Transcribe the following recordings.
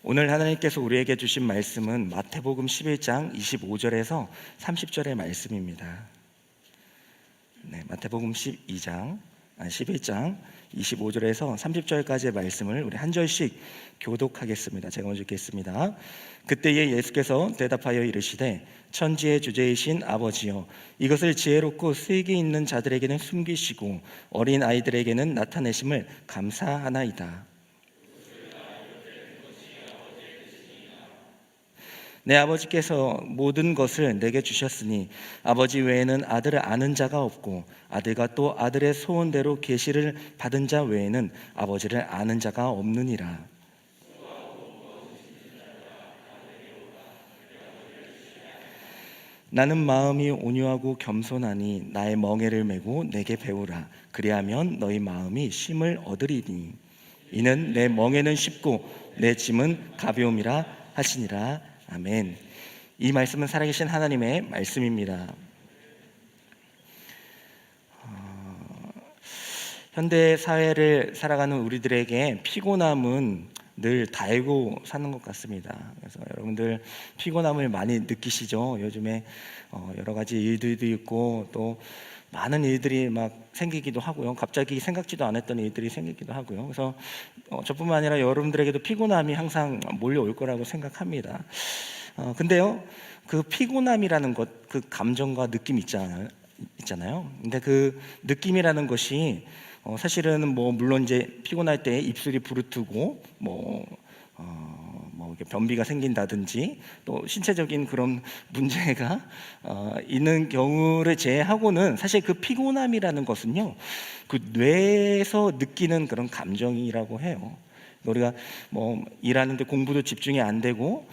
오늘 하나님께서 우리에게 주신 말씀은 마태복음 11장 25절에서 30절의 말씀입니다. 마태복음 11장 25절에서 30절까지의 말씀을 우리 한 절씩 교독하겠습니다. 제가 먼저 읽겠습니다. 그때에 예수께서 대답하여 이르시되 천지의 주제이신 아버지여, 이것을 지혜롭고 슬기 있는 자들에게는 숨기시고 어린 아이들에게는 나타내심을 감사하나이다. 내 아버지께서 모든 것을 내게 주셨으니 아버지 외에는 아들을 아는 자가 없고 아들과 또 아들의 소원대로 계시를 받은 자 외에는 아버지를 아는 자가 없느니라. 나는 마음이 온유하고 겸손하니 나의 멍에를 메고 내게 배우라. 그리하면 너희 마음이 쉼을 얻으리니 이는 내 멍에는 쉽고 내 짐은 가벼움이라 하시니라. 아멘. 이 말씀은 살아계신 하나님의 말씀입니다. 현대 사회를 살아가는 우리들에게 피곤함은 늘 달고 사는 것 같습니다. 그래서 여러분들 피곤함을 많이 느끼시죠? 요즘에 여러 가지 일들도 있고 또 많은 일들이 막 생기기도 하고요. 갑자기 생각지도 않았던 일들이 생기기도 하고요. 그래서 저뿐만 아니라 여러분들에게도 피곤함이 항상 몰려올 거라고 생각합니다. 근데요, 그 피곤함이라는 것, 그 감정과 느낌 있잖아요. 근데 그 느낌이라는 것이 사실은 물론 이제 피곤할 때 입술이 부르트고 이렇게 변비가 생긴다든지 또 신체적인 그런 문제가 있는 경우를 제외하고는 사실 그 피곤함이라는 것은요, 그 뇌에서 느끼는 그런 감정이라고 해요. 우리가 일하는데 공부도 집중이 안 되고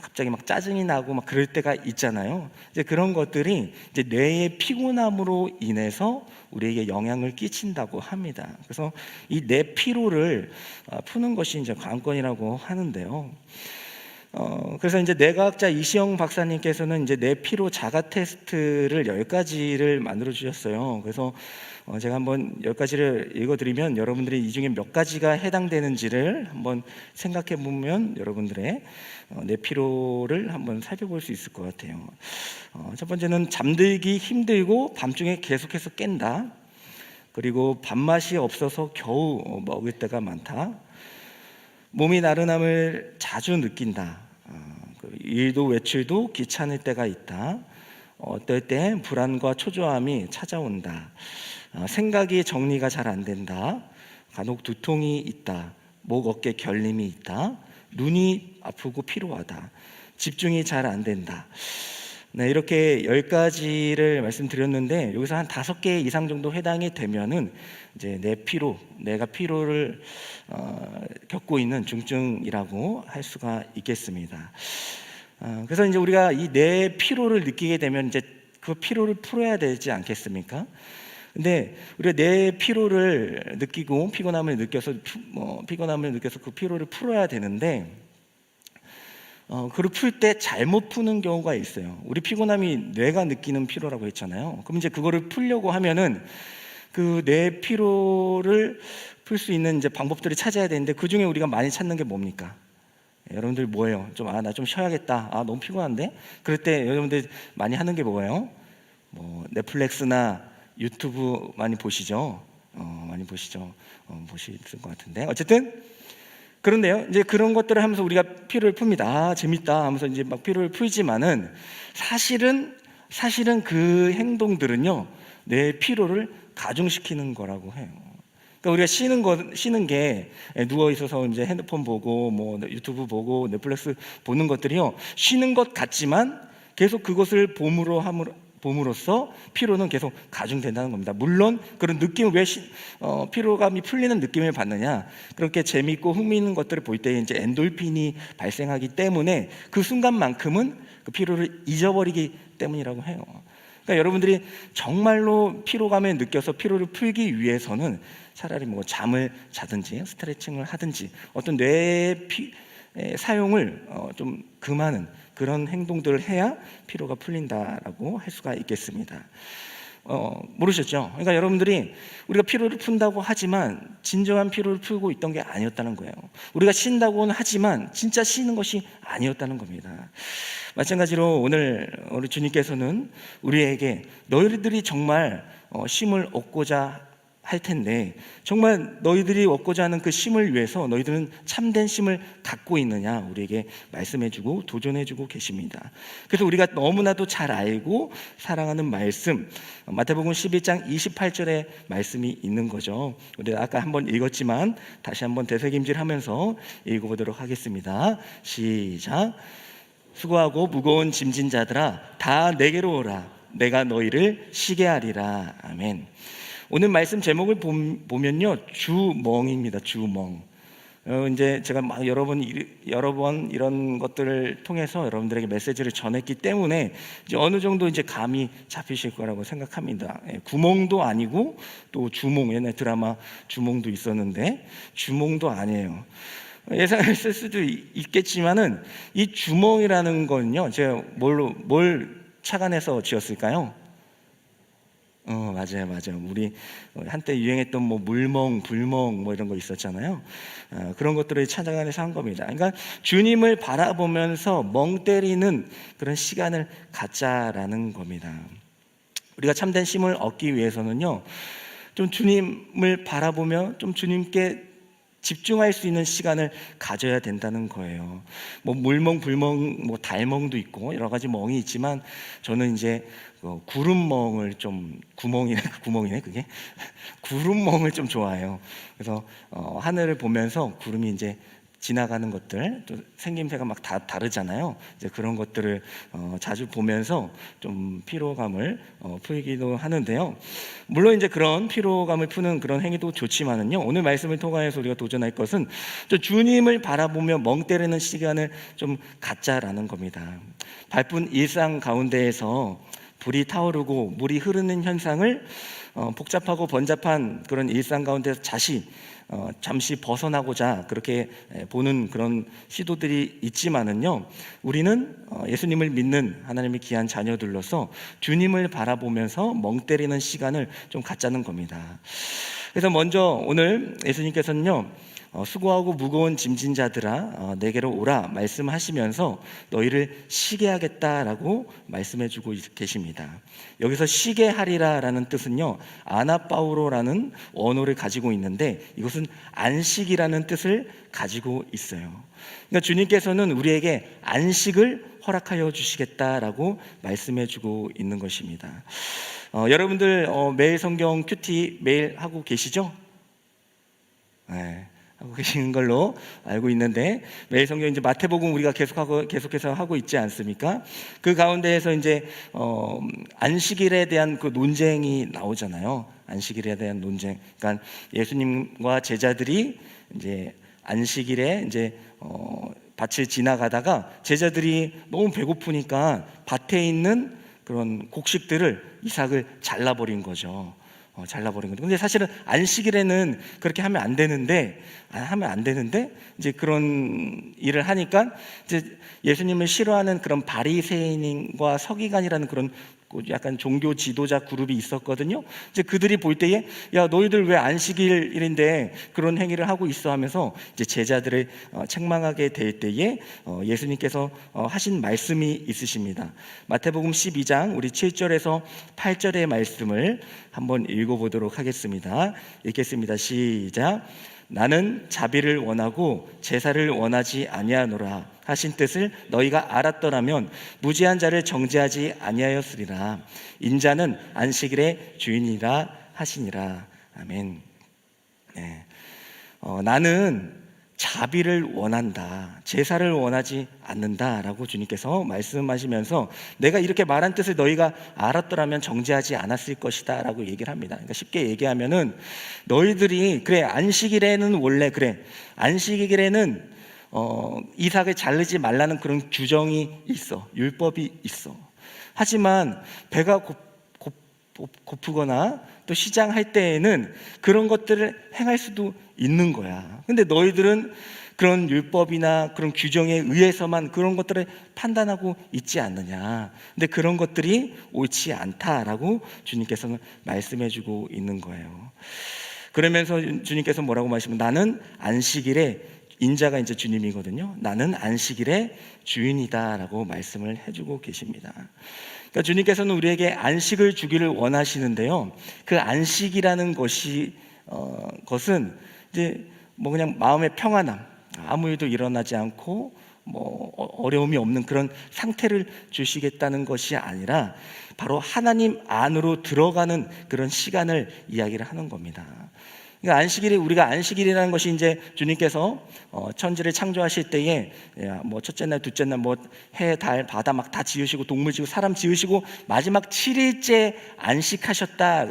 갑자기 막 짜증이 나고 막 그럴 때가 있잖아요. 이제 그런 것들이 이제 뇌의 피곤함으로 인해서 우리에게 영향을 끼친다고 합니다. 그래서 이 뇌 피로를 푸는 것이 이제 관건이라고 하는데요. 그래서 이제 뇌과학자 이시영 박사님께서는 이제 뇌 피로 자가 테스트를 10가지를 만들어 주셨어요. 그래서 제가 한번 10가지를 읽어드리면 여러분들이 이 중에 몇 가지가 해당되는지를 한번 생각해 보면 여러분들의 뇌 피로를 한번 살펴볼 수 있을 것 같아요. 첫 번째는 잠들기 힘들고 밤중에 계속해서 깬다. 그리고 밥맛이 없어서 겨우 먹을 때가 많다. 몸이 나른함을 자주 느낀다. 일도 외출도 귀찮을 때가 있다. 어떨 때 불안과 초조함이 찾아온다. 생각이 정리가 잘 안 된다. 간혹 두통이 있다. 목, 어깨 결림이 있다. 눈이 아프고 피로하다. 집중이 잘 안 된다. 네, 이렇게 10가지를 말씀드렸는데 여기서 한 5개 이상 정도 해당이 되면은 이제 내가 피로를 겪고 있는 중증이라고 할 수가 있겠습니다. 그래서 이제 우리가 이 내 피로를 느끼게 되면 이제 그 피로를 풀어야 되지 않겠습니까? 근데 우리가 내 피로를 느끼고 피곤함을 느껴서 그 피로를 풀어야 되는데 그걸 풀 때 잘못 푸는 경우가 있어요. 우리 피곤함이 뇌가 느끼는 피로라고 했잖아요. 그럼 이제 그거를 풀려고 하면은 그 뇌 피로를 풀 수 있는 이제 방법들을 찾아야 되는데 그 중에 우리가 많이 찾는 게 뭡니까? 여러분들 뭐예요? 나 좀 쉬어야겠다. 너무 피곤한데? 그럴 때 여러분들 많이 하는 게 뭐예요? 넷플릭스나 유튜브 많이 보시죠? 보실 것 같은데. 어쨌든 그런데요, 이제 그런 것들을 하면서 우리가 피로를 풉니다. 재밌다 하면서 이제 막 피로를 풀지만은 사실은 그 행동들은요, 내 피로를 가중시키는 거라고 해요. 그러니까 우리가 쉬는 게 누워 있어서 이제 핸드폰 보고 유튜브 보고 넷플릭스 보는 것들이요, 쉬는 것 같지만 계속 그것을 봄으로써 피로는 계속 가중된다는 겁니다. 물론 그런 느낌을 왜 피로감이 풀리는 느낌을 받느냐? 그렇게 재미있고 흥미있는 것들을 볼 때 이제 엔돌핀이 발생하기 때문에 그 순간만큼은 그 피로를 잊어버리기 때문이라고 해요. 그러니까 여러분들이 정말로 피로감을 느껴서 피로를 풀기 위해서는 차라리 잠을 자든지 스트레칭을 하든지 어떤 뇌의 사용을 좀 금하는 그런 행동들을 해야 피로가 풀린다라고 할 수가 있겠습니다. 모르셨죠? 그러니까 여러분들이 우리가 피로를 푼다고 하지만 진정한 피로를 풀고 있던 게 아니었다는 거예요. 우리가 쉰다고는 하지만 진짜 쉬는 것이 아니었다는 겁니다. 마찬가지로 오늘 우리 주님께서는 우리에게 너희들이 정말 쉼을 얻고자 할 텐데 정말 너희들이 얻고자 하는 그 쉼을 위해서 너희들은 참된 쉼을 갖고 있느냐 우리에게 말씀해주고 도전해주고 계십니다. 그래서 우리가 너무나도 잘 알고 사랑하는 말씀 마태복음 11장 28절에 말씀이 있는 거죠. 우리가 아까 한번 읽었지만 다시 한번 되새김질하면서 읽어보도록 하겠습니다. 시작. 수고하고 무거운 짐진 자들아 다 내게로 오라 내가 너희를 쉬게 하리라. 아멘. 오늘 말씀 제목을 보면요 주멍입니다. 주멍. 이제 제가 막 여러 번 이런 것들을 통해서 여러분들에게 메시지를 전했기 때문에 이제 어느 정도 이제 감이 잡히실 거라고 생각합니다. 구멍도 아니고 또 주몽, 옛날 드라마 주몽도 있었는데 주몽도 아니에요. 예상했을 수도 있겠지만은 이 주몽이라는 거는요 제가 뭘 착안해서 지었을까요? 맞아요. 우리 한때 유행했던 뭐 물멍, 불멍 뭐 이런 거 있었잖아요. 그런 것들을 찾아가면서 한 겁니다. 그러니까 주님을 바라보면서 멍 때리는 그런 시간을 갖자라는 겁니다. 우리가 참된 쉼을 얻기 위해서는요, 좀 주님을 바라보며 좀 주님께 집중할 수 있는 시간을 가져야 된다는 거예요. 뭐 물멍, 불멍, 뭐 달멍도 있고 여러 가지 멍이 있지만 저는 이제 구름멍을 좀 구멍이네 그게 구름멍을 좀 좋아해요. 그래서 하늘을 보면서 구름이 이제 지나가는 것들 또 생김새가 막 다 다르잖아요. 이제 그런 것들을 자주 보면서 좀 피로감을 풀기도 하는데요. 물론 이제 그런 피로감을 푸는 그런 행위도 좋지만은요. 오늘 말씀을 통하여서 우리가 도전할 것은 또 주님을 바라보며 멍 때리는 시간을 좀 갖자라는 겁니다. 바쁜 일상 가운데에서 불이 타오르고 물이 흐르는 현상을 복잡하고 번잡한 그런 일상 가운데서 잠시 벗어나고자 그렇게 보는 그런 시도들이 있지만은요, 우리는 예수님을 믿는 하나님의 귀한 자녀들로서 주님을 바라보면서 멍 때리는 시간을 좀 갖자는 겁니다. 그래서 먼저 오늘 예수님께서는요, 수고하고 무거운 짐진 자들아 내게로 오라 말씀하시면서 너희를 쉬게 하겠다라고 말씀해주고 계십니다. 여기서 쉬게 하리라 라는 뜻은요 아나빠우로라는 원어를 가지고 있는데 이것은 안식이라는 뜻을 가지고 있어요. 그러니까 주님께서는 우리에게 안식을 허락하여 주시겠다라고 말씀해주고 있는 것입니다. 여러분들 매일 성경 큐티 매일 하고 계시죠? 네. 하고 계시는 걸로 알고 있는데 매일 성경 이제 마태복음 우리가 계속해서 하고 있지 않습니까? 그 가운데에서 이제 안식일에 대한 그 논쟁이 나오잖아요. 안식일에 대한 논쟁. 그러니까 예수님과 제자들이 이제 안식일에 이제 밭을 지나가다가 제자들이 너무 배고프니까 밭에 있는 그런 곡식들을 이삭을 잘라버린 거죠. 잘라버린 거죠. 근데 사실은 안식일에는 그렇게 하면 안 되는데 이제 그런 일을 하니까 이제 예수님을 싫어하는 그런 바리새인과 서기관이라는 그런 약간 종교 지도자 그룹이 있었거든요. 이제 그들이 볼 때에 야 너희들 왜 안식일인데 그런 행위를 하고 있어 하면서 이제 제자들을 책망하게 될 때에 예수님께서 하신 말씀이 있으십니다. 마태복음 12장 우리 7절에서 8절의 말씀을 한번 읽어보도록 하겠습니다. 읽겠습니다. 시작. 나는 자비를 원하고 제사를 원하지 아니하노라 하신 뜻을 너희가 알았더라면 무지한 자를 정죄하지 아니하였으리라. 인자는 안식일의 주인이라 하시니라. 아멘. 네. 나는 자비를 원한다, 제사를 원하지 않는다라고 주님께서 말씀하시면서 내가 이렇게 말한 뜻을 너희가 알았더라면 정죄하지 않았을 것이다 라고 얘기를 합니다. 그러니까 쉽게 얘기하면은 너희들이 그래 안식일에는 원래 그래 안식일에는 이삭을 자르지 말라는 그런 규정이 있어, 율법이 있어. 하지만 배가 고프거나 또 시장할 때에는 그런 것들을 행할 수도 있는 거야. 근데 너희들은 그런 율법이나 그런 규정에 의해서만 그런 것들을 판단하고 있지 않느냐. 근데 그런 것들이 옳지 않다라고 주님께서는 말씀해 주고 있는 거예요. 그러면서 주님께서 뭐라고 말씀하시면, 나는 안식일에, 인자가 이제 주님이거든요. 나는 안식일의 주인이다라고 말씀을 해주고 계십니다. 그러니까 주님께서는 우리에게 안식을 주기를 원하시는데요. 그 안식이라는 것은 이제 뭐 그냥 마음의 평안함, 아무 일도 일어나지 않고 뭐 어려움이 없는 그런 상태를 주시겠다는 것이 아니라 바로 하나님 안으로 들어가는 그런 시간을 이야기를 하는 겁니다. 그러니까 안식일이, 우리가 안식일이라는 것이 이제 주님께서 천지를 창조하실 때에 뭐 첫째 날, 둘째 날 뭐 해, 달, 바다 막 다 지으시고 동물 지으시고 사람 지으시고 마지막 7일째 안식하셨다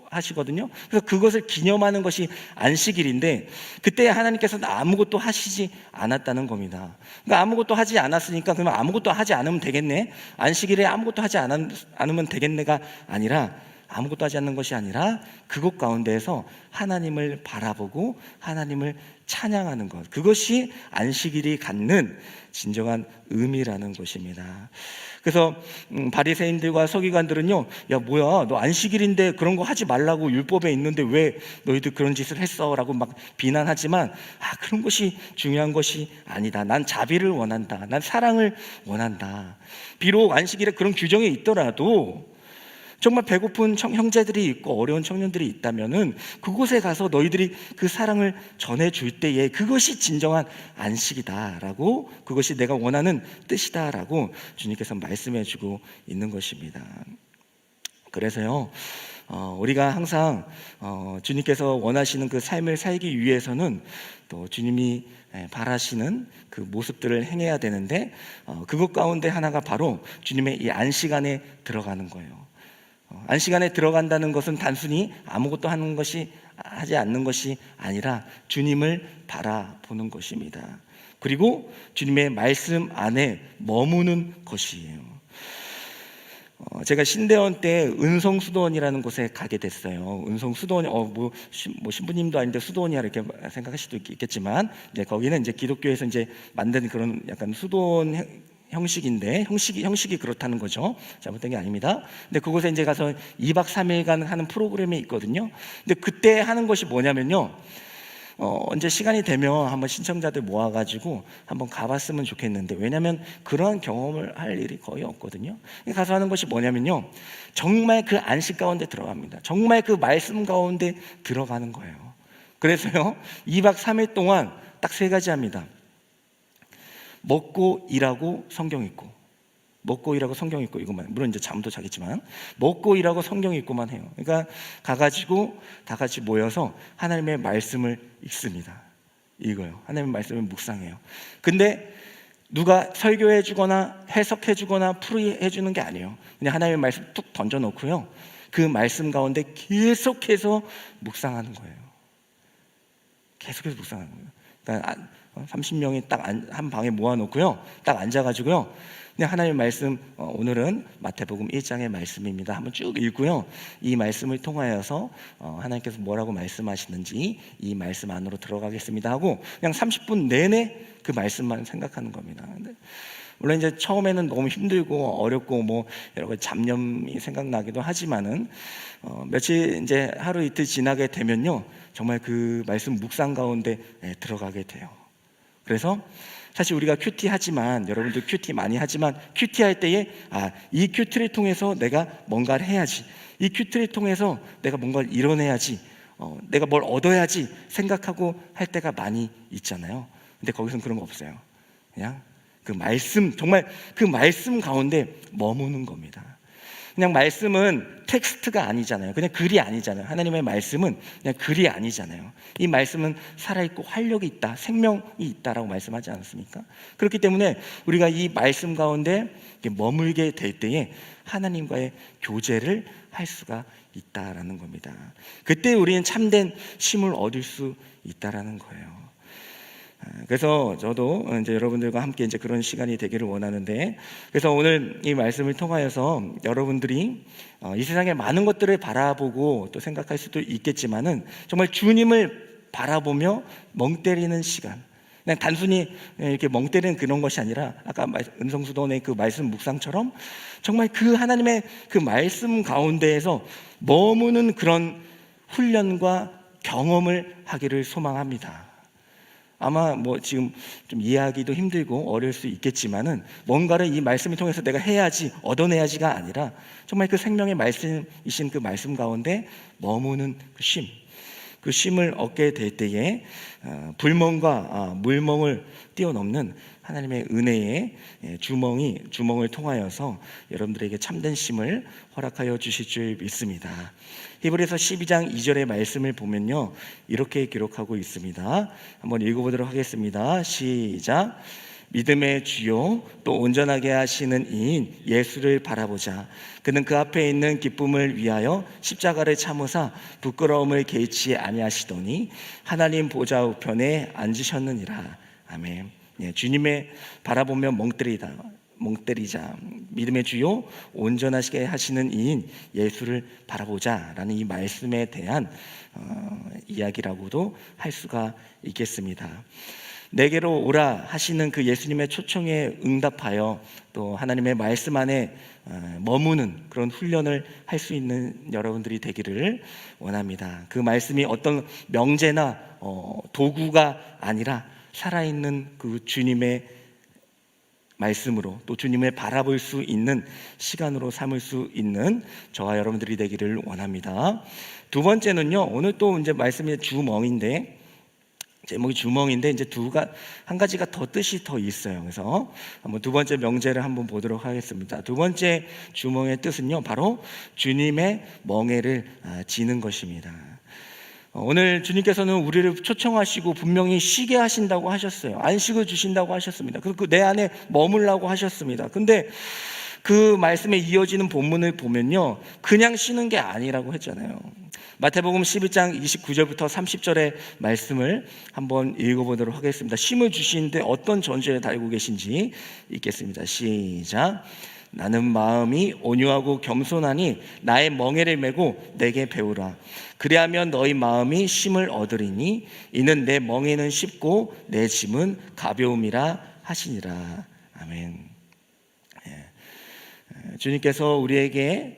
하시거든요. 그래서 그것을 기념하는 것이 안식일인데, 그때 하나님께서는 아무것도 하시지 않았다는 겁니다. 그러니까 아무것도 하지 않았으니까 그러면 아무것도 하지 않으면 되겠네, 안식일에 아무것도 하지 않으면 되겠네가 아니라, 아무것도 하지 않는 것이 아니라 그곳 가운데에서 하나님을 바라보고 하나님을 찬양하는 것, 그것이 안식일이 갖는 진정한 의미라는 것입니다. 그래서 바리새인들과 서기관들은요, 야 뭐야, 너 안식일인데 그런 거 하지 말라고 율법에 있는데 왜 너희들 그런 짓을 했어? 라고 막 비난하지만, 그런 것이 중요한 것이 아니다. 난 자비를 원한다. 난 사랑을 원한다. 비록 안식일에 그런 규정이 있더라도 정말 배고픈 형제들이 있고 어려운 청년들이 있다면은 그곳에 가서 너희들이 그 사랑을 전해줄 때에 그것이 진정한 안식이다라고, 그것이 내가 원하는 뜻이다라고 주님께서 말씀해주고 있는 것입니다. 그래서요, 우리가 항상 주님께서 원하시는 그 삶을 살기 위해서는 또 주님이 바라시는 그 모습들을 행해야 되는데, 그것 가운데 하나가 바로 주님의 이 안식 안에 들어가는 거예요. 안식 안에 들어간다는 것은 단순히 아무것도 하지 않는 것이 아니라 주님을 바라보는 것입니다. 그리고 주님의 말씀 안에 머무는 것이에요. 제가 신대원 때 은성수도원이라는 곳에 가게 됐어요. 은성수도원, 뭐 신부님도 아닌데 수도원이야 이렇게 생각할 수도 있겠지만, 이제 거기는 이제 기독교에서 이제 만든 그런 약간 수도원 형식인데, 형식이 그렇다는 거죠. 잘못된 게 아닙니다. 근데 그곳에 이제 가서 2박 3일간 하는 프로그램이 있거든요. 근데 그때 하는 것이 뭐냐면요, 이제 시간이 되면 한번 신청자들 모아가지고 한번 가봤으면 좋겠는데, 왜냐하면 그러한 경험을 할 일이 거의 없거든요. 가서 하는 것이 뭐냐면요, 정말 그 안식 가운데 들어갑니다. 정말 그 말씀 가운데 들어가는 거예요. 그래서요, 2박 3일 동안 딱 3가지 합니다. 먹고 일하고 성경 읽고, 먹고 일하고 성경 읽고, 이것만. 물론 이제 잠도 자겠지만 먹고 일하고 성경 읽고만 해요. 그러니까 가가지고 다 같이 모여서 하나님의 말씀을 읽습니다. 읽어요. 하나님의 말씀을 묵상해요. 근데 누가 설교해 주거나 해석해 주거나 풀이해 주는 게 아니에요. 그냥 하나님의 말씀 툭 던져 놓고요, 그 말씀 가운데 계속해서 묵상하는 거예요. 계속해서 묵상하는 거예요. 그러니까 30명이 딱 한 방에 모아놓고요, 딱 앉아가지고요, 그냥 하나님의 말씀, 오늘은 마태복음 1장의 말씀입니다. 한번 쭉 읽고요, 이 말씀을 통하여서 하나님께서 뭐라고 말씀하시는지 이 말씀 안으로 들어가겠습니다 하고 그냥 30분 내내 그 말씀만 생각하는 겁니다. 근데 물론 이제 처음에는 너무 힘들고 어렵고 뭐 여러 가지 잡념이 생각나기도 하지만은 며칠 이제 하루 이틀 지나게 되면요, 정말 그 말씀 묵상 가운데 들어가게 돼요. 그래서 사실 우리가 큐티 하지만, 여러분들 큐티 많이 하지만, 큐티 할 때에 이 큐티를 통해서 내가 뭔가를 해야지, 이 큐티를 통해서 내가 뭔가를 이뤄내야지, 내가 뭘 얻어야지 생각하고 할 때가 많이 있잖아요. 근데 거기서는 그런 거 없어요. 그냥 그 말씀, 정말 그 말씀 가운데 머무는 겁니다. 그냥 말씀은 텍스트가 아니잖아요. 그냥 글이 아니잖아요. 하나님의 말씀은 그냥 글이 아니잖아요. 이 말씀은 살아있고 활력이 있다, 생명이 있다라고 말씀하지 않았습니까? 그렇기 때문에 우리가 이 말씀 가운데 머물게 될 때에 하나님과의 교제를 할 수가 있다라는 겁니다. 그때 우리는 참된 쉼을 얻을 수 있다라는 거예요. 그래서 저도 이제 여러분들과 함께 이제 그런 시간이 되기를 원하는데, 그래서 오늘 이 말씀을 통하여서 여러분들이 이 세상의 많은 것들을 바라보고 또 생각할 수도 있겠지만은, 정말 주님을 바라보며 멍 때리는 시간, 그냥 단순히 이렇게 멍 때리는 그런 것이 아니라 아까 은성수도원의 그 말씀 묵상처럼 정말 그 하나님의 그 말씀 가운데에서 머무는 그런 훈련과 경험을 하기를 소망합니다. 아마 뭐 지금 좀 이해하기도 힘들고 어려울 수 있겠지만은 뭔가를 이 말씀을 통해서 내가 해야지, 얻어내야지가 아니라 정말 그 생명의 말씀이신 그 말씀 가운데 머무는 그 쉼을 얻게 될 때에 불멍과 물멍을 뛰어넘는 하나님의 은혜의 주멍을 통하여서 여러분들에게 참된 쉼을 허락하여 주실 줄 믿습니다. 히브리서 12장 2절의 말씀을 보면요, 이렇게 기록하고 있습니다. 한번 읽어보도록 하겠습니다. 시작. 믿음의 주요 또 온전하게 하시는 이인 예수를 바라보자. 그는 그 앞에 있는 기쁨을 위하여 십자가를 참으사 부끄러움을 개의치 아니하시더니 하나님 보좌 우편에 앉으셨느니라. 아멘. 주님의 바라보며 멍때리자. 믿음의 주요 온전하시게 하시는 이인 예수를 바라보자라는 이 말씀에 대한 이야기라고도 할 수가 있겠습니다. 내게로 오라 하시는 그 예수님의 초청에 응답하여 또 하나님의 말씀 안에 머무는 그런 훈련을 할 수 있는 여러분들이 되기를 원합니다. 그 말씀이 어떤 명제나 도구가 아니라 살아있는 그 주님의 말씀으로 또 주님을 바라볼 수 있는 시간으로 삼을 수 있는 저와 여러분들이 되기를 원합니다. 두 번째는요, 오늘 또 이제 말씀이 주멍인데, 제목이 주멍인데 이제 한 가지가 더 뜻이 더 있어요. 그래서 한번 두 번째 명제를 한번 보도록 하겠습니다. 두 번째 주멍의 뜻은요, 바로 주님의 멍에를 지는 것입니다. 오늘 주님께서는 우리를 초청하시고 분명히 쉬게 하신다고 하셨어요. 안식을 주신다고 하셨습니다. 그리고 내 안에 머물라고 하셨습니다. 근데 그 말씀에 이어지는 본문을 보면요, 그냥 쉬는 게 아니라고 했잖아요. 마태복음 11장 29절부터 30절의 말씀을 한번 읽어보도록 하겠습니다. 쉼을 주시는데 어떤 전제를 달고 계신지 읽겠습니다. 시작. 나는 마음이 온유하고 겸손하니 나의 멍에를 메고 내게 배우라. 그리하면 너희 마음이 쉼을 얻으리니 이는 내 멍에는 쉽고 내 짐은 가벼움이라 하시니라. 아멘. 주님께서 우리에게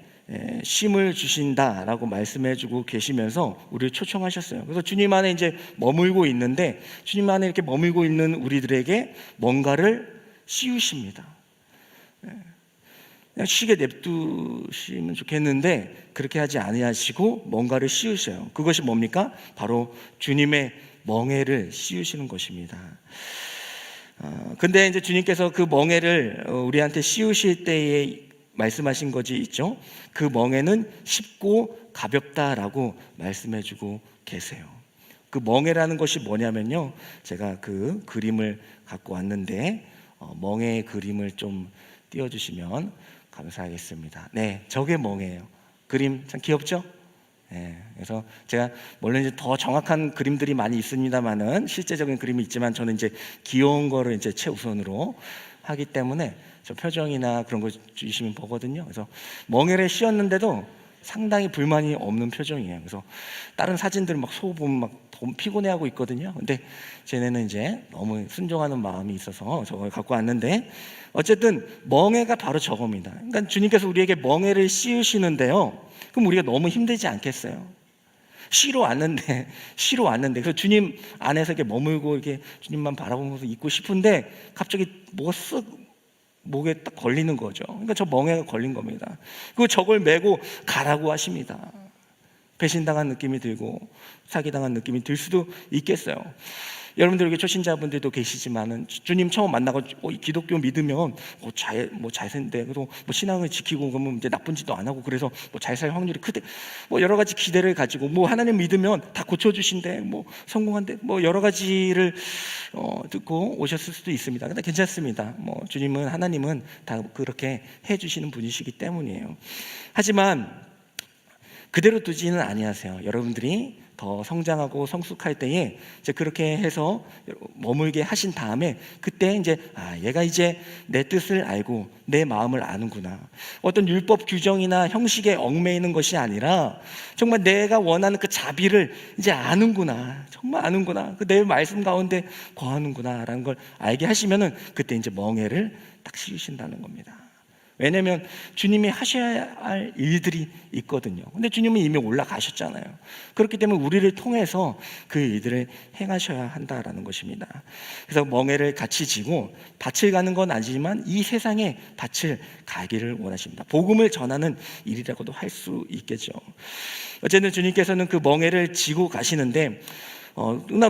쉼을 주신다라고 말씀해주고 계시면서 우리를 초청하셨어요. 그래서 주님 안에 이제 머물고 있는데, 주님 안에 이렇게 머물고 있는 우리들에게 뭔가를 씌우십니다. 그냥 쉬게 냅두시면 좋겠는데 그렇게 하지 아니하시고 뭔가를 씌우셔요. 그것이 뭡니까? 바로 주님의 멍에를 씌우시는 것입니다. 근데 이제 주님께서 그 멍에를 우리한테 씌우실 때에 말씀하신 것이 있죠. 그 멍에는 쉽고 가볍다라고 말씀해주고 계세요. 그 멍에라는 것이 뭐냐면요, 제가 그 그림을 갖고 왔는데 멍에의 그림을 좀 띄워주시면 감사하겠습니다. 네, 저게 멍에예요. 그림 참 귀엽죠? 네, 그래서 제가 물론 이제 더 정확한 그림들이 많이 있습니다만은 실제적인 그림이 있지만 저는 이제 귀여운 거를 이제 최우선으로 하기 때문에 저 표정이나 그런 거 주시면 보거든요. 그래서 멍에를 씌웠는데도 상당히 불만이 없는 표정이에요. 그래서 다른 사진들 막 보면 막 피곤해하고 있거든요. 근데 쟤네는 이제 너무 순종하는 마음이 있어서 저걸 갖고 왔는데, 어쨌든 멍에가 바로 저겁니다. 그러니까 주님께서 우리에게 멍에를 씌우시는데요, 그럼 우리가 너무 힘들지 않겠어요? 쉬러 왔는데 그래서 주님 안에서 이렇게 머물고 이렇게 주님만 바라보면서 있고 싶은데 갑자기 뭐가 쓱 목에 딱 걸리는 거죠. 그러니까 저 멍에가 걸린 겁니다. 그리고 저걸 메고 가라고 하십니다. 배신당한 느낌이 들고 사기당한 느낌이 들 수도 있겠어요. 여러분들 여기 초신자분들도 계시지만은 주님 처음 만나고 기독교 믿으면 잘 산대, 그래서 신앙을 지키고 그러면 이제 나쁜 짓도 안 하고 그래서 잘 살 확률이 크대, 여러 가지 기대를 가지고 하나님 믿으면 다 고쳐주신대, 성공한대, 여러 가지를 듣고 오셨을 수도 있습니다. 근데 괜찮습니다. 주님은, 하나님은 다 그렇게 해주시는 분이시기 때문이에요. 하지만 그대로 두지는 아니하세요. 여러분들이 더 성장하고 성숙할 때에 이제 그렇게 해서 머물게 하신 다음에 그때 이제 얘가 이제 내 뜻을 알고 내 마음을 아는구나. 어떤 율법 규정이나 형식에 얽매이는 것이 아니라 정말 내가 원하는 그 자비를 이제 아는구나. 정말 아는구나. 그 내 말씀 가운데 거하는구나라는 걸 알게 하시면은 그때 이제 멍에를 딱 씌우신다는 겁니다. 왜냐하면 주님이 하셔야 할 일들이 있거든요. 근데 주님은 이미 올라가셨잖아요. 그렇기 때문에 우리를 통해서 그 일들을 행하셔야 한다라는 것입니다. 그래서 멍에를 같이 지고 밭을 가는 건 아니지만 이 세상에 밭을 가기를 원하십니다. 복음을 전하는 일이라고도 할 수 있겠죠. 어쨌든 주님께서는 그 멍에를 지고 가시는데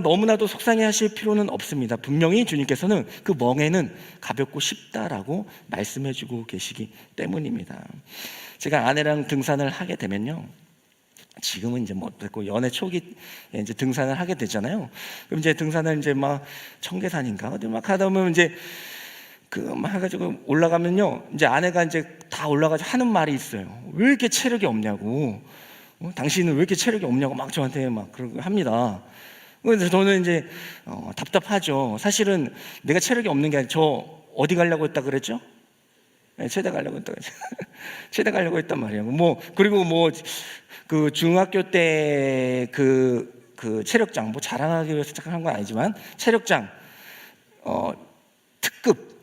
너무나도 속상해하실 필요는 없습니다. 분명히 주님께서는 그 멍에는 가볍고 쉽다라고 말씀해주고 계시기 때문입니다. 제가 아내랑 등산을 하게 되면요, 지금은 이제 뭐 됐고 연애 초기에 이제 등산을 하게 되잖아요. 그럼 이제 등산을 이제 막 청계산인가 어디 막 하다 보면 이제 그 막 해가지고 올라가면요, 이제 아내가 이제 다 올라가서 하는 말이 있어요. 왜 이렇게 체력이 없냐고, 당신은 왜 이렇게 체력이 없냐고 막 저한테 막 그러고 합니다. 그래서 저는 이제 답답하죠. 사실은 내가 체력이 없는 게 아니라 저 어디 가려고 했다 그랬죠? 네, 체대 가려고 했다 그랬죠. 체대 가려고 했단 말이에요. 그리고 그 중학교 때 그 체력장 자랑하기 위해서 한 건 아니지만 체력장 특급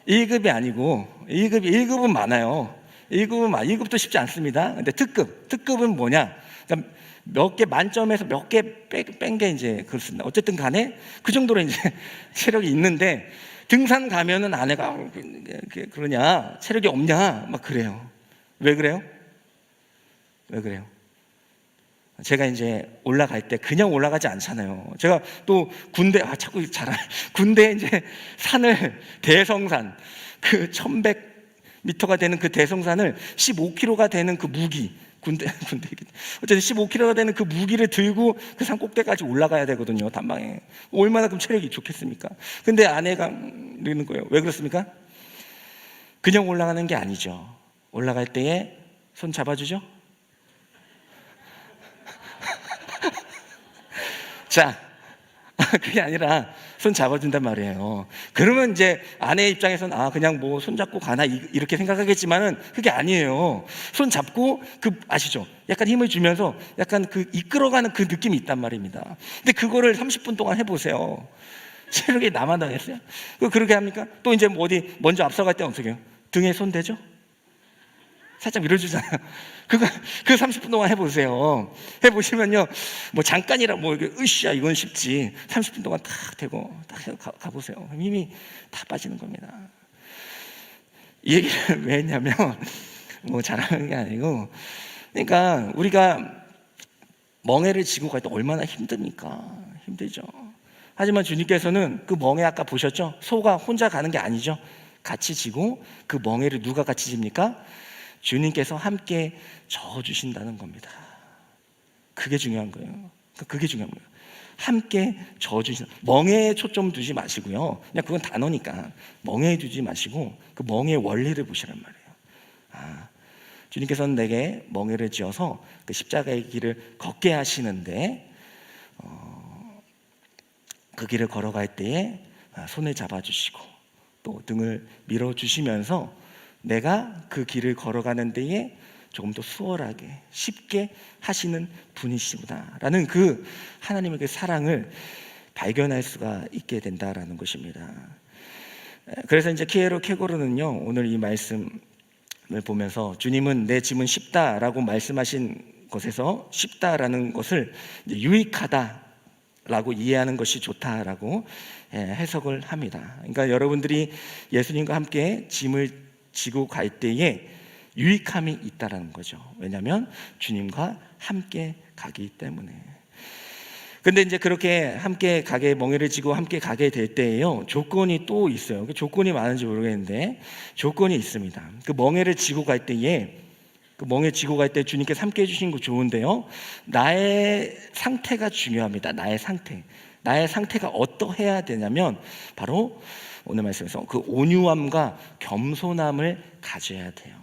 1급이 아니고 1급은 많아요. 1급도 쉽지 않습니다. 근데 특급은 뭐냐? 그러니까 몇 개 만점에서 몇 개 뺀 게 이제 그렇습니다. 어쨌든 간에 그 정도로 이제 체력이 있는데 등산 가면은 아내가 그러냐, 체력이 없냐 막 그래요. 왜 그래요? 제가 이제 올라갈 때 그냥 올라가지 않잖아요. 제가 또 군대 이제 산을 대성산 그 1100m가 되는 그 대성산을 15kg가 되는 그 무기 군대 어쨌든 15kg가 되는 그 무기를 들고 그 산 꼭대기까지 올라가야 되거든요. 단방에. 얼마나 그럼 체력이 좋겠습니까? 근데 아내가 이러는 거예요. 왜 그렇습니까? 그냥 올라가는 게 아니죠. 올라갈 때에 손 잡아주죠. 자, 그게 아니라 손 잡아준단 말이에요. 그러면 이제 아내 입장에서는 그냥 뭐 손 잡고 가나 이렇게 생각하겠지만은 그게 아니에요. 손 잡고 아시죠? 약간 힘을 주면서 약간 그 이끌어가는 그 느낌이 있단 말입니다. 근데 그거를 30분 동안 해보세요. 체력이 남아 나겠어요? 그렇게 합니까? 또 이제 어디 먼저 앞서갈 때 어떻게 해요? 등에 손 대죠? 살짝 밀어주잖아요. 그 30분 동안 해보세요. 해보시면요, 잠깐이라 으쌰 이건 쉽지. 30분 동안 탁 대고 딱 가보세요. 힘이 다 빠지는 겁니다. 이 얘기를 왜 했냐면 잘하는 게 아니고, 그러니까 우리가 멍에를 지고 갈 때 얼마나 힘들죠. 하지만 주님께서는 그 멍에 아까 보셨죠? 소가 혼자 가는 게 아니죠. 같이 지고 그 멍에를 누가 같이 집니까? 주님께서 함께 저어주신다는 겁니다. 그게 중요한 거예요. 그게 중요한 거예요. 함께 저어주신다. 멍에에 초점 두지 마시고요. 그냥 그건 단어니까 멍에에 두지 마시고 그 멍에의 원리를 보시란 말이에요. 주님께서는 내게 멍에를 지어서 그 십자가의 길을 걷게 하시는데 그 길을 걸어갈 때에 손을 잡아주시고 또 등을 밀어주시면서 내가 그 길을 걸어가는 데에 조금 더 수월하게 쉽게 하시는 분이시구나라는 그 하나님의 그 사랑을 발견할 수가 있게 된다라는 것입니다. 그래서 이제 키에로 케고르는요, 오늘 이 말씀을 보면서 주님은 내 짐은 쉽다라고 말씀하신 것에서 쉽다라는 것을 유익하다라고 이해하는 것이 좋다라고 해석을 합니다. 그러니까 여러분들이 예수님과 함께 짐을 지고 갈 때에 유익함이 있다라는 거죠. 왜냐하면 주님과 함께 가기 때문에. 근데 이제 그렇게 함께 가게 멍에를 지고 함께 가게 될 때에요, 조건이 또 있어요. 그 조건이 많은지 모르겠는데 조건이 있습니다. 그 멍에를 지고 갈 때에 주님께서 함께 해주신 거 좋은데요, 나의 상태가 중요합니다. 나의 상태가 어떠해야 되냐면 바로 오늘 말씀에서 그 온유함과 겸손함을 가져야 돼요.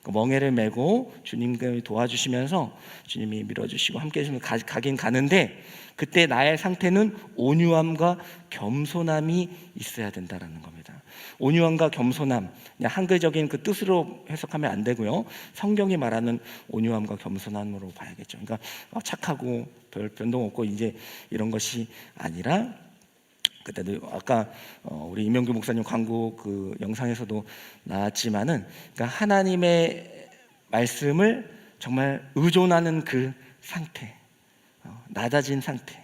그 멍에를 메고 주님을 도와주시면서 주님이 밀어주시고 함께 해주시면 가긴 가는데, 그때 나의 상태는 온유함과 겸손함이 있어야 된다라는 겁니다. 온유함과 겸손함, 그냥 한글적인 그 뜻으로 해석하면 안 되고요. 성경이 말하는 온유함과 겸손함으로 봐야겠죠. 그러니까 착하고 별 변동 없고 이제 이런 것이 아니라, 그때도 아까 우리 임영규 목사님 광고 그 영상에서도 나왔지만은, 그러니까 하나님의 말씀을 정말 의존하는 그 상태, 낮아진 상태,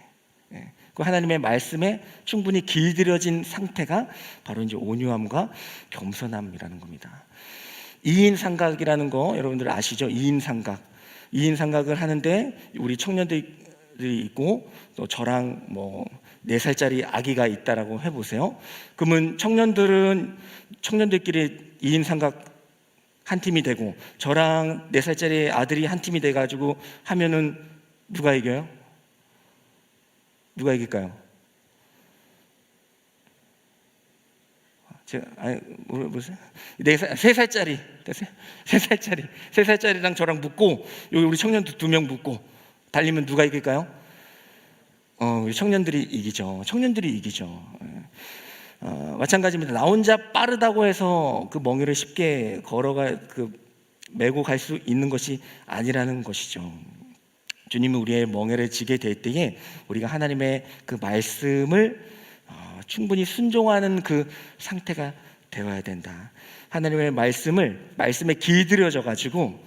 그 하나님의 말씀에 충분히 길들여진 상태가 바로 이제 온유함과 겸손함이라는 겁니다. 이인삼각이라는 거 여러분들 아시죠? 이인삼각을 하는데 우리 청년들이 있고 또 저랑 뭐 4살짜리 아기가 있다라고 해보세요. 그러면 청년들끼리 2인 삼각 한 팀이 되고 저랑 4살짜리 아들이 한 팀이 돼가지고 하면은 누가 이겨요? 누가 이길까요? 제가 무슨 3살짜리랑 저랑 붙고 여기 우리 청년들 2명 붙고 달리면 누가 이길까요? 우리 청년들이 이기죠. 마찬가지입니다. 나 혼자 빠르다고 해서 그 멍에를 쉽게 메고 갈 수 있는 것이 아니라는 것이죠. 주님이 우리의 멍에를 지게 될 때에 우리가 하나님의 그 말씀을 충분히 순종하는 그 상태가 되어야 된다. 하나님의 말씀에 길들여져 가지고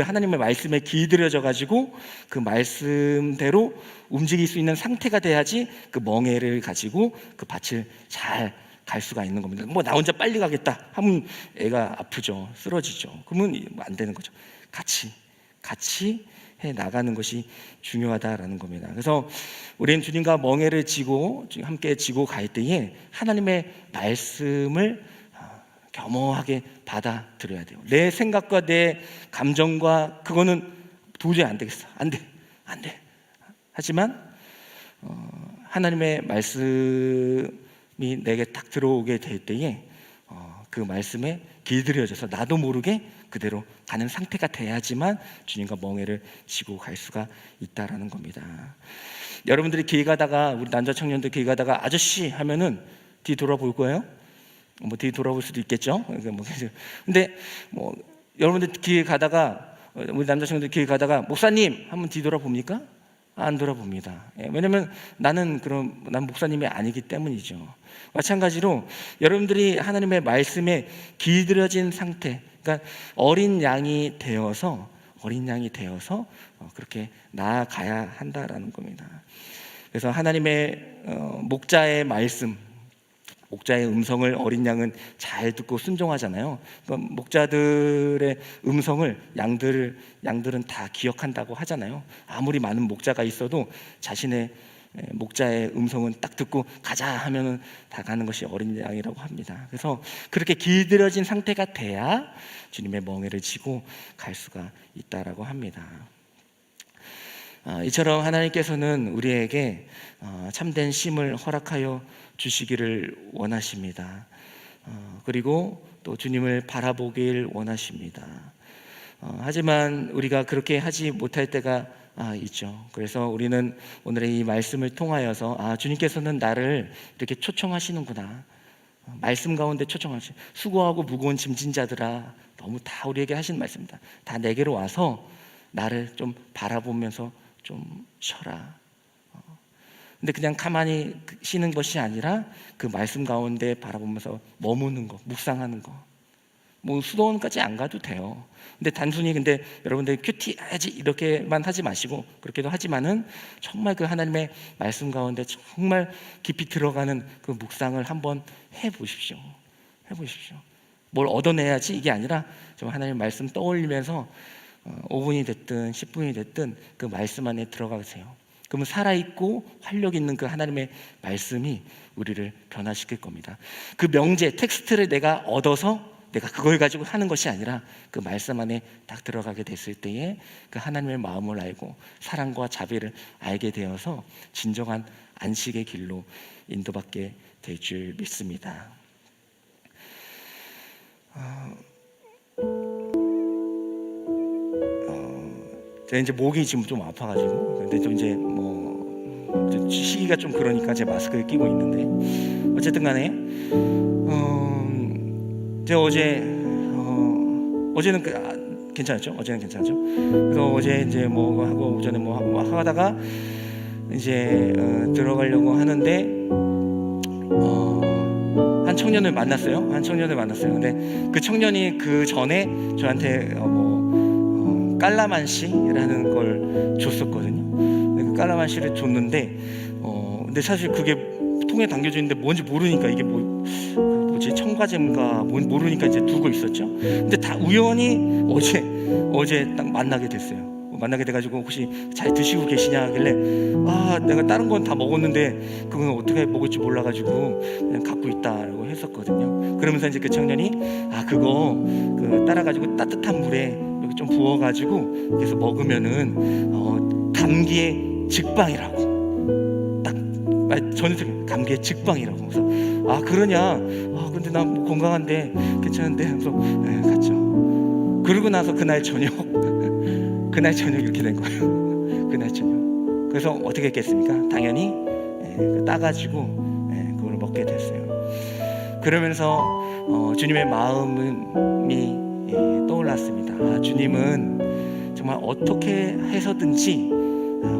하나님의 말씀에 길들여져 가지고 그 말씀대로 움직일 수 있는 상태가 돼야지 그 멍에를 가지고 그 밭을 잘 갈 수가 있는 겁니다. 뭐 나 혼자 빨리 가겠다 하면 애가 아프죠. 쓰러지죠. 그러면 안 되는 거죠. 같이 해 나가는 것이 중요하다라는 겁니다. 그래서 우리는 주님과 멍에를 지고 함께 지고 갈 때에 하나님의 말씀을 겸허하게 받아들여야 돼요. 내 생각과 내 감정과 그거는 도저히 안 되겠어. 안 돼. 하지만 하나님의 말씀이 내게 딱 들어오게 될 때에 그 말씀에 길들여져서 나도 모르게 그대로 가는 상태가 돼야지만 주님과 멍에를 지고 갈 수가 있다라는 겁니다. 여러분들이 길 가다가, 우리 남자 청년들 길 가다가 아저씨 하면은 뒤 돌아볼 거예요? 뭐 뒤 돌아볼 수도 있겠죠. 근데 뭐 여러분들 길 가다가, 우리 남자 청년들 길 가다가 목사님 하면 뒤 돌아봅니까? 안 돌아봅니다. 왜냐면 난 목사님이 아니기 때문이죠. 마찬가지로 여러분들이 하나님의 말씀에 길들여진 상태, 그러니까 어린 양이 되어서 그렇게 나아가야 한다라는 겁니다. 그래서 하나님의 목자의 말씀, 목자의 음성을 어린 양은 잘 듣고 순종하잖아요. 그러니까 목자들의 음성을 양들은 다 기억한다고 하잖아요. 아무리 많은 목자가 있어도 자신의 목자의 음성은 딱 듣고 가자 하면은 다 가는 것이 어린 양이라고 합니다. 그래서 그렇게 길들여진 상태가 돼야 주님의 멍에를 지고 갈 수가 있다라고 합니다. 이처럼 하나님께서는 우리에게 참된 쉼을 허락하여 주시기를 원하십니다. 그리고 또 주님을 바라보길 원하십니다. 하지만 우리가 그렇게 하지 못할 때가 있죠. 그래서 우리는 오늘의 이 말씀을 통하여서 주님께서는 나를 이렇게 초청하시는구나. 말씀 가운데 수고하고 무거운 짐진 자들아, 너무 다 우리에게 하시는 말씀입니다. 다 내게로 와서 나를 좀 바라보면서 좀 쉬어라. 근데 그냥 가만히 쉬는 것이 아니라 그 말씀 가운데 바라보면서 머무는 거, 묵상하는 거. 뭐 수도원까지 안 가도 돼요. 근데 단순히 여러분들 큐티 해야지 이렇게만 하지 마시고, 그렇게도 하지만은 정말 그 하나님의 말씀 가운데 정말 깊이 들어가는 그 묵상을 한번 해보십시오. 뭘 얻어내야지 이게 아니라 좀 하나님의 말씀 떠올리면서 5분이 됐든 10분이 됐든 그 말씀 안에 들어가세요. 그러면 살아있고 활력 있는 그 하나님의 말씀이 우리를 변화시킬 겁니다. 그 명제, 텍스트를 내가 얻어서 내가 그걸 가지고 하는 것이 아니라 그 말씀 안에 딱 들어가게 됐을 때에 그 하나님의 마음을 알고 사랑과 자비를 알게 되어서 진정한 안식의 길로 인도받게 될 줄 믿습니다. 제가 이제 목이 지금 좀 아파가지고, 근데 좀 이제 시기가 좀 그러니까 제 마스크를 끼고 있는데, 어쨌든 간에 제가 어제는 괜찮았죠? 어제는 괜찮았죠? 그래서 어제 이제 뭐 하고 오전에 뭐 하고 막 하다가 이제 들어가려고 하는데 한 청년을 만났어요. 근데 그 청년이 그 전에 저한테 깔라만시라는 걸 줬었거든요. 근데 그 깔라만시를 줬는데 근데 사실 그게 통에 담겨져 있는데 뭔지 모르니까 이게 뭐지 첨가제인가 모르니까 이제 두고 있었죠. 근데 다 우연히 어제 딱 만나게 됐어요. 만나게 돼가지고 혹시 잘 드시고 계시냐 하길래 내가 다른 건 다 먹었는데 그건 어떻게 먹을지 몰라가지고 그냥 갖고 있다라고 했었거든요. 그러면서 이제 그 청년이 그거 따라가지고 따뜻한 물에 여기 좀 부어가지고 그래서 먹으면은 감기의 직방이라고 딱 저는 감기의 직방이라고. 그래서 그러냐? 근데 나 뭐 건강한데 괜찮은데 하면서 갔죠. 그러고 나서 그날 저녁 이렇게 된 거예요. 그날 저녁. 그래서 어떻게 했겠습니까? 당연히 따가지고 그걸 먹게 됐어요. 그러면서 주님의 마음이 떠올랐습니다. 주님은 정말 어떻게 해서든지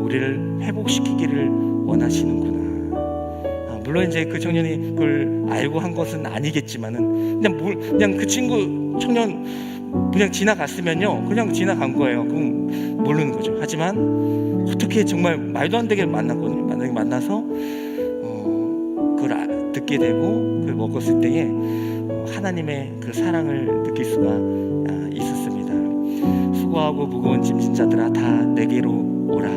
우리를 회복시키기를 원하시는구나. 물론 이제 그 청년이 그걸 알고 한 것은 아니겠지만은 그냥 그 청년 그냥 지나갔으면요, 그냥 지나간 거예요. 그럼 모르는 거죠. 하지만 어떻게 정말 말도 안 되게 만났거든요. 만나서 그걸 듣게 되고 그걸 먹었을 때에 하나님의 그 사랑을 느낄 수가 있었습니다. 수고하고 무거운 짐진 자들아 다 내게로 오라.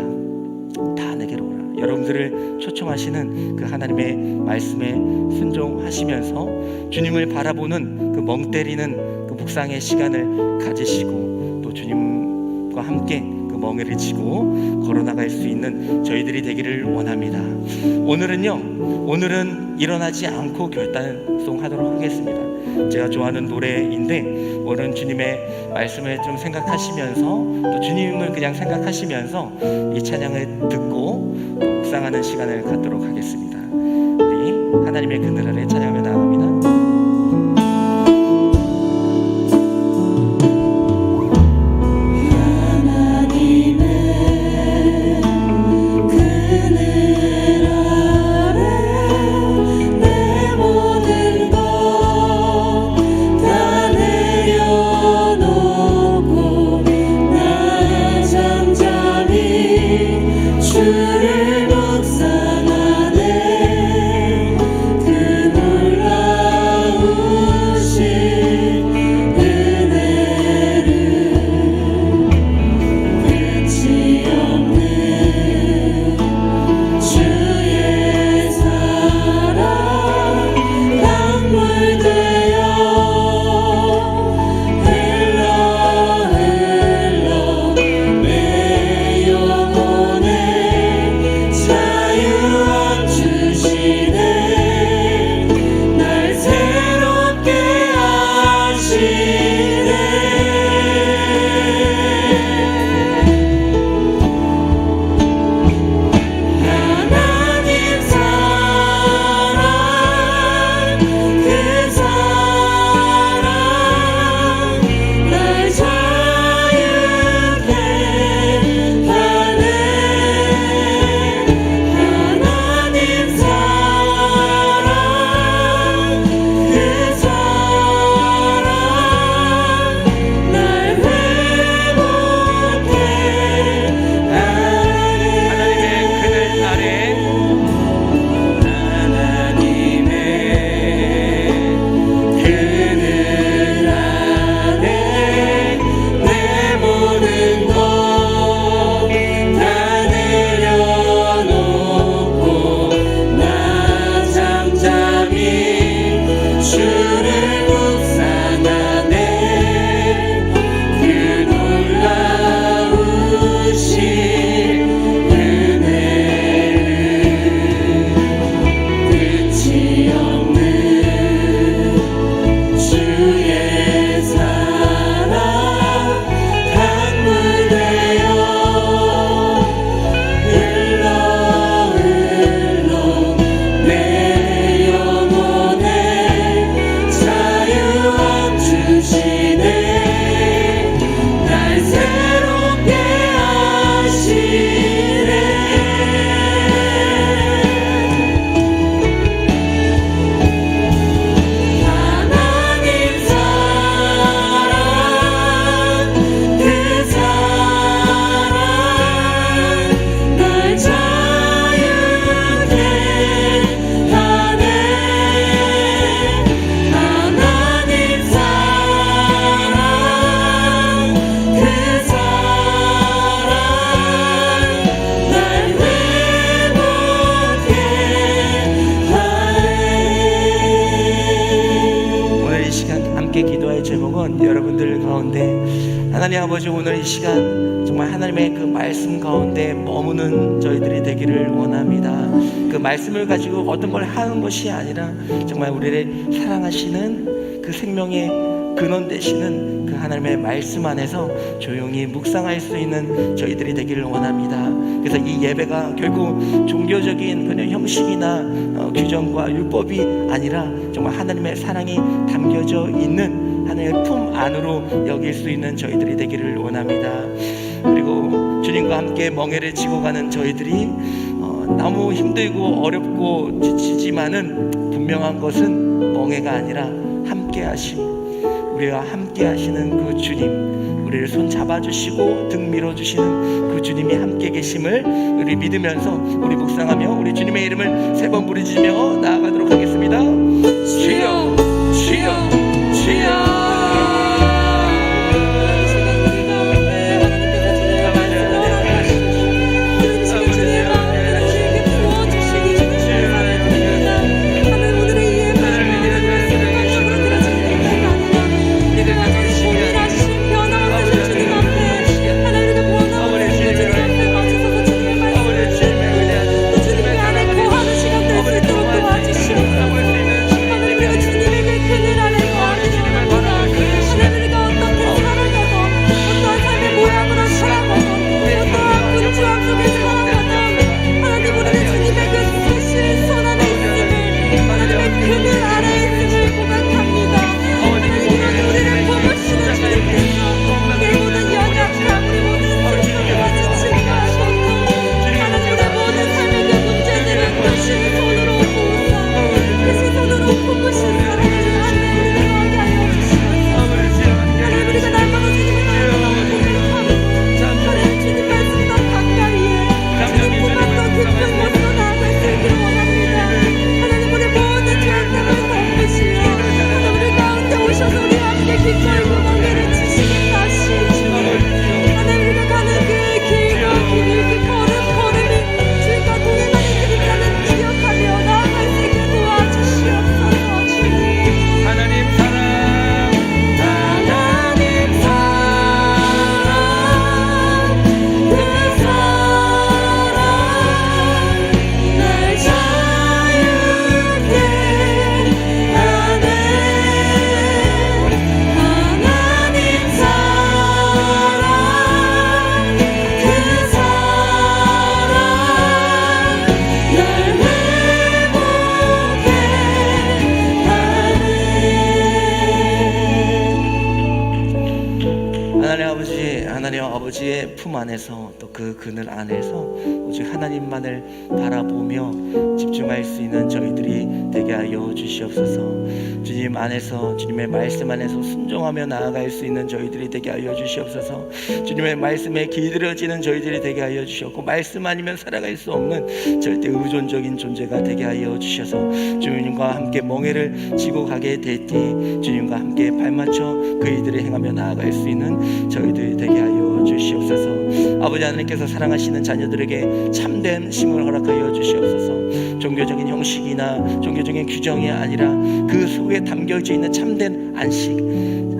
다 내게로 오라. 여러분들을 초청하시는 그 하나님의 말씀에 순종하시면서 주님을 바라보는 그 멍 때리는 그 묵상의 시간을 가지시고 또 주님과 함께 그 멍에를 지고 걸어나갈 수 있는 저희들이 되기를 원합니다. 오늘은 일어나지 않고 결단송하도록 하겠습니다. 제가 좋아하는 노래인데 오늘은 주님의 말씀을 좀 생각하시면서 또 주님을 그냥 생각하시면서 이 찬양을 듣고 또 묵상하는 시간을 갖도록 하겠습니다. 우리 하나님의 그늘 아래 찬양하며 나아갑니다. 주의 사랑 강물 되어 함께 기도할 제목은 여러분들 가운데 하나님 아버지 오늘 이 시간 정말 하나님의 그 말씀 가운데 머무는 저희들이 되기를 원합니다. 그 말씀을 가지고 어떤 걸 하는 것이 아니라 정말 우리를 사랑하시는 그 생명의 근원 되시는 그 하나님의 말씀 안에서 조용히 묵상할 수 있는 저희들이 되기를 원합니다. 그래서 이 예배가 결국 종교적인 그냥 형식이나 규정과 율법이 아니라 정말 하나님의 사랑이 담겨져 있는 하나님의 품 안으로 여길 수 있는 저희들이 되기를 원합니다. 그리고 주님과 함께 멍에를 지고 가는 저희들이 너무 힘들고 어렵고 지치지만은 분명한 것은 멍에가 아니라 함께 하심, 우리와 함께 하시는 그 주님, 우리를 손 잡아주시고 등 밀어주시는 그 주님이 함께 계심을 우리 믿으면서 우리 묵상하며 우리 주님의 이름을 세 번 부르짖으며 나아가도록 하겠습니다. 주여 주여 주여. 하나님 아버지의 품 안에서 또 그 그늘 안에서 오직 하나님만을 바라보며 집중할 수 있는 저희들이 되게 하여 주시옵소서. 주님 안에서 주님의 말씀 안에서 순종하며 나아갈 수 있는 저희들이 되게 하여 주시옵소서. 주님의 말씀에 기들어지는 저희들이 되게 하여 주시옵고 말씀 아니면 살아갈 수 없는 절대 의존적인 존재가 되게 하여 주셔서 주님과 함께 멍에를 지고 가게 될 때 주님과 함께 발맞춰 그 일들을 행하며 나아갈 수 있는 저희들이 되게 하여 주시옵소서. 아버지 하나님께서 사랑하시는 자녀들에게 참된 힘을 허락하여 주시옵소서. 종교적인 형식이나 종교적인 규정이 아니라 그 속에 담겨져 있는 참된 안식,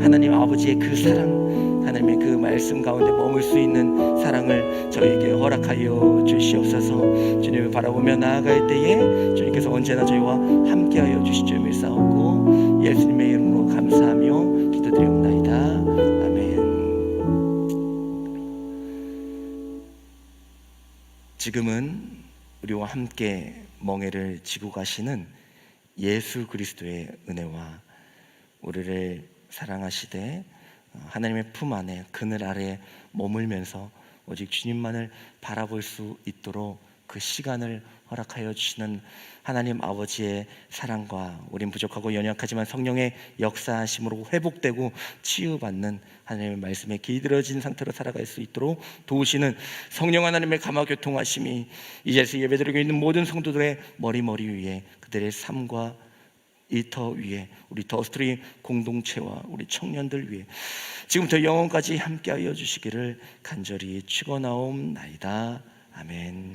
하나님 아버지의 그 사랑, 하나님의 그 말씀 가운데 머물 수 있는 사랑을 저에게 허락하여 주시옵소서. 주님을 바라보며 나아갈 때에 주님께서 언제나 저희와 함께하여 주실 줄 믿사옵고 예수님의 이름으로 감사하며 기도드리옵나이다. 아멘. 지금은 우리와 함께 멍에를 지고 가시는 예수 그리스도의 은혜와 우리를 사랑하시되 하나님의 품 안에 그늘 아래에 머물면서 오직 주님만을 바라볼 수 있도록 그 시간을 허락하여 주시는 하나님 아버지의 사랑과 우린 부족하고 연약하지만 성령의 역사하심으로 회복되고 치유받는 하나님의 말씀에 기들어진 상태로 살아갈 수 있도록 도우시는 성령 하나님의 감화교통하심이 이 자리에서 예배드리고 있는 모든 성도들의 머리 위에 그들의 삶과 일터 위에 우리 더스트림 공동체와 우리 청년들 위에 지금부터 영원까지 함께하여 주시기를 간절히 축원하옵나이다. 아멘.